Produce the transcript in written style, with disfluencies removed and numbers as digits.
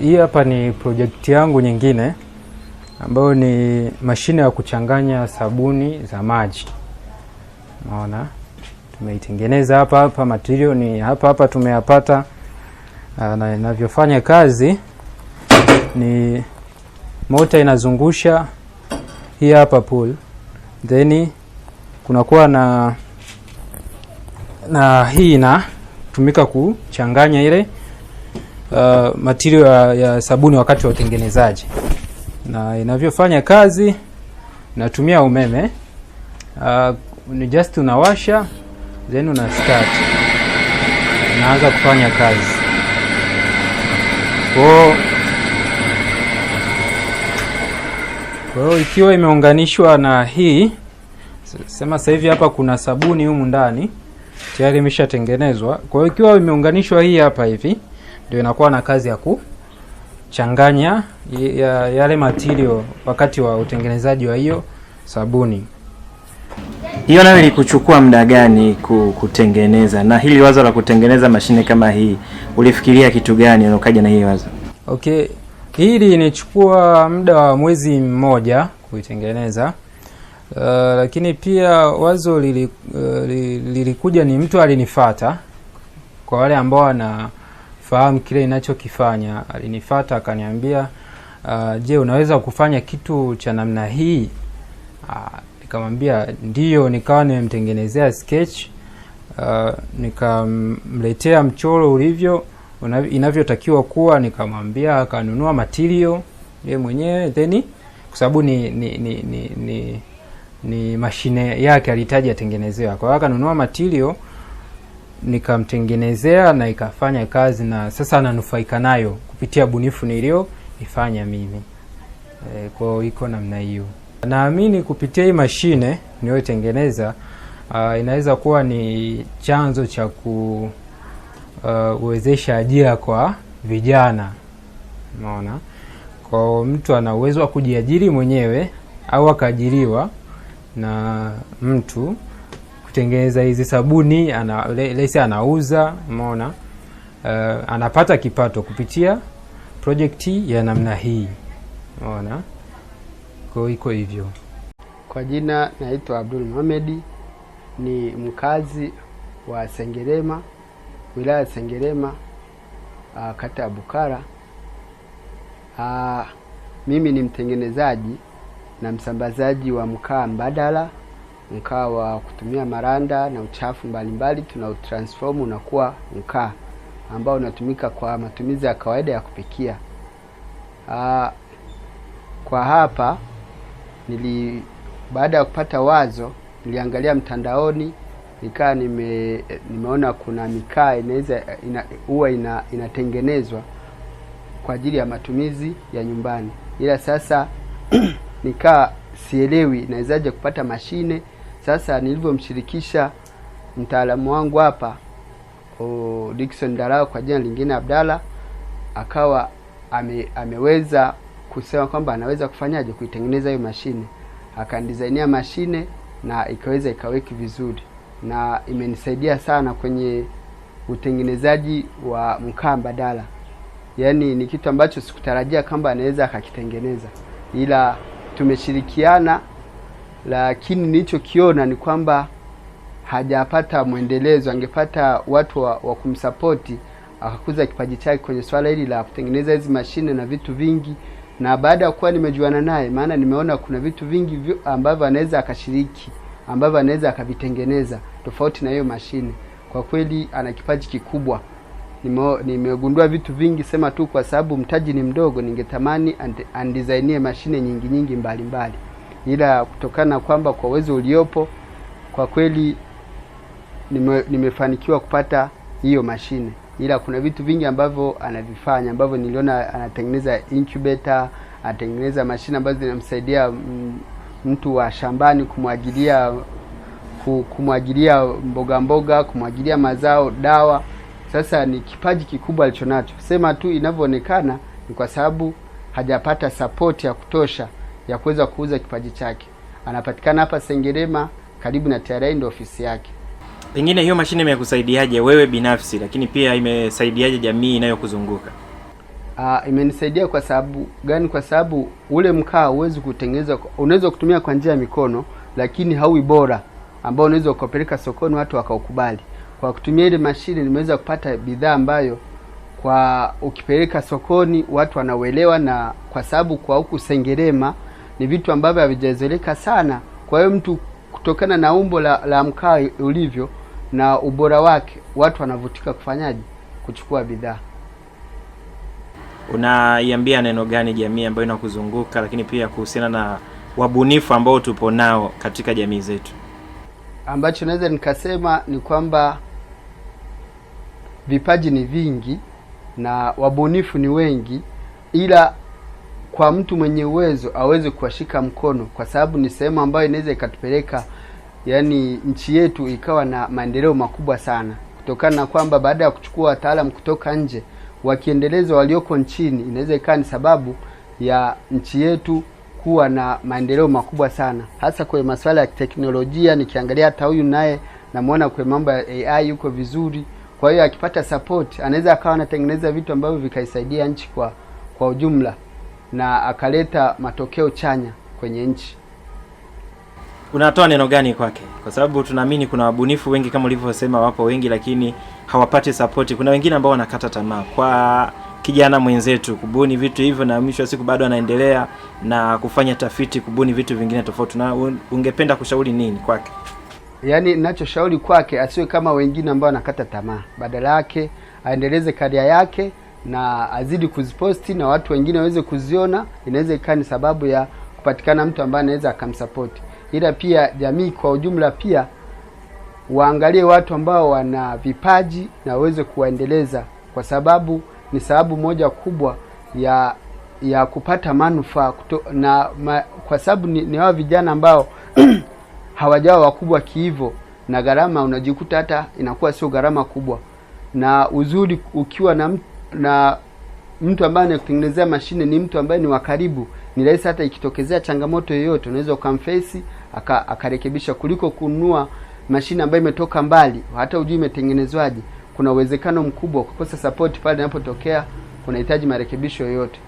Hii hapa ni project yangu nyingine ambayo ni mashine ya kuchanganya sabuni za maji. Unaona? Tumeitengeneza hapa, material ni hapa tumeyapata. Na inavyofanya kazi ni mota inazungusha hii hapa pool. Then kunakuwa na hii inatumika kuchanganya ile material ya sabuni wakati wa utengenezaji. Na inavyofanya kazi inatumia umeme. Ni just unawasha then una start. Inaanza kufanya kazi. Kwa hiyo ikiwa imeunganishwa na hii, sema sasa hivi hapa kuna sabuni humu ndani tayari imeshatengenezwa. Kwa hiyo ikiwa imeunganishwa hii hapa hivi, ndio inakuwa na kazi ya kuchanganya yale material wakati wa utengenezaji wa hiyo sabuni. Hiyo nayo ilikuchukua muda gani kutengeneza? Na hili wazo la kutengeneza mashine kama hii, ulifikiria kitu gani ukaja na hii wazo? Okay, hili inichukua muda wa mwezi mmoja kuitengeneza. Lakini pia wazo lilikuja ni mtu alinifuata. Kwa wale ambao wanafahamu kile ninachokifanya, alinifuata akaniambia, je, unaweza kufanya kitu cha namna hii? Nikamwambia ndio. Nikawa nimemtengenezea sketch, nikamletea mchoro ulivyo inavyotakiwa kuwa. Nikamwambia akanunua material yeye mwenyewe, then kwa sababu ni mashine yake alihitaji atengenezewa. Kwa hiyo akanunua material, nikamtengenezea na ikafanya kazi, na sasa ananufaika nayo kupitia bunifu nilioifanya mimi. Kwa hiyo iko namna hiyo. Naamini kupitia hii mashine niliyotengeneza inaweza kuwa ni chanzo cha kuwezesha ajira kwa vijana. Unaona? Kwa mtu ana uwezo wa kujiajiri mwenyewe au akaajiriwa na mtu kutengeneza hizi sabuni, anauza, umeona? Anapata kipato kupitia project ya namna hii. Unaona? Kwa iko hivyo. Kwa jina naitwa Abdul Mohamed, ni mkazi wa Sengerema, wilaya Sengerema, kata ya Bukara. Mimi ni mtengenezaji na msambazaji wa mkaa mbadala, mkaa wa kutumia maranda na uchafu mbalimbali. Tunautransform unakuwa mkaa ambao unatumika kwa matumizi ya kawaida ya kupikia. Kwa hapa baada ya kupata wazo, niliangalia mtandaoni, nikaa nimeona kuna mikaa huwa inatengenezwa kwa ajili ya matumizi ya nyumbani. Ila sasa nikaa sielewi nawezaje kupata mashine. Sasa nilivyomshirikisha mtaalamu wangu hapa, Dickson Darao kwa jina lingine Abdalla, akawa ameweza kusema kwamba anaweza kufanyaje kuitengeneza hiyo mashine. Akanidizainia mashine na ikaweki vizuri, na imenisaidia sana kwenye utengenezaji wa mkaa mbadala. Yaani ni kitu ambacho sikutarajia kwamba anaweza akakitengeneza, ila tumeshirikiana. Lakini nilichokiona ni kwamba hajapata mwendelezo. Angepata watu wa kumsapoti akakuza kipaji chake kwenye swala hili la kutengeneza hizi mashine na vitu vingi. Na baada ya kuwa nimejuana naye, maana nimeona kuna vitu vingi ambavyo anaweza akashiriki, ambavyo anaweza akavitengeneza tofauti na hiyo mashine. Kwa kweli ana kipaji kikubwa. Nimegundua vitu vingi, sema tu kwa sababu mtaji ni mdogo, ningetamani andizainie mashine nyingi mbalimbali. Ila kutokana kwamba kwa uwezo uliopo, kwa kweli nimefanikiwa kupata hiyo mashine. Ila kuna vitu vingi ambavyo anavifanya, ambavyo niliona anatengeneza incubator, anatengeneza mashine ambazo zinamsaidia mtu wa shambani kumwagilia mboga, kumwagilia mazao, dawa. Sasa ni kipaji kikubwa alichonacho. Sema tu inavyoonekana ni kwa sababu hajapata support ya kutosha ya kuweza kuuza kipaji chake. Anapatikana hapa Sengerema karibu na TRA, ndio ofisi yake. Pengine hiyo mashine imekusaidiaje wewe binafsi, lakini pia imesaidiaje jamii inayokuzunguka? Imenisaidia kwa sababu gani? Kwa sababu ule mkaa huwezi kutengeneza, unaweza kutumia kwa njia ya mikono, lakini hauwi bora ambao unaweza ukapeleka sokoni watu wakaukubali. Kwa kutumia ile mashine nimeweza kupata bidhaa ambayo kwa ukipeleka sokoni watu wanauelewa, na kwa sababu kwa huku Sengerema ni vitu ambavyo havijazoeleka sana. Kwa hiyo mtu kutokana na umbo la mkaa ulivyo na ubora wake, watu wanavutika kufanyaje, kuchukua bidhaa. Unaiambia neno gani jamii ambayo inakuzunguka, lakini pia kuhusiana na wabunifu ambao tupo nao katika jamii zetu? Ambacho naweza nikasema ni kwamba vipaji ni vingi na wabunifu ni wengi, ila kwa mtu mwenye uwezo aweze kuwashika mkono, kwa sababu ni sehemu ambayo inaweza ikatupeleka, yani nchi yetu ikawa na maendeleo makubwa sana, kutokana na kwamba baada ya kuchukua wataalamu kutoka nje wakiendeleza walioko nchini, inaweza ikawa ni sababu ya nchi yetu kuwa na maendeleo makubwa sana, hasa kwa masuala ya teknolojia. Nikiangalia hata huyu naye namuona kwa mambo ya AI yuko vizuri. Kwa hiyo akipata support anaweza akawa anatengeneza vitu ambavyo vikaisaidia nchi kwa ujumla na akaleta matokeo chanya kwenye nchi. Unatoa neno gani kwake? Kwa sababu tunaamini kuna wabunifu wengi kama ulivyosema, wapo wengi lakini hawapati support. Kuna wengine ambao wanakata tamaa. Kwa kijana mwenzetu kubuni vitu hivyo na mwisho wa siku bado anaendelea na kufanya tafiti kubuni vitu vingine tofauti, na ungependa kushauri nini kwake? Yaani ninachoshauri kwake asiwe kama wengine ambao wanakata tamaa. Badala yake aendeleze karia yake na azidi kuziposti na watu wengine waweze kuziona. Inaweza ikawa ni sababu ya kupatikana mtu ambaye anaweza akamsupport. Ila pia jamii kwa ujumla pia waangalie watu ambao wana vipaji na waweze kuwaendeleza, kwa sababu ni sababu moja kubwa ya kupata manufaa kwa sababu ni hao vijana ambao hawajawa wakubwa kiivo, na gharama unajikuta hata inakuwa sio gharama kubwa. Na uzuri ukiwa na mtu ambaye anakutengenezea mashine ni mtu ambaye ni wa karibu, ni rahisi hata ikitokezea changamoto yoyote unaweza ukamface akarekebisha, kuliko kununua mashine ambayo imetoka mbali hata hujui imetengenezwaje. Kuna uwezekano mkubwa kukosa support pale inapotokea kunahitaji marekebisho yoyote.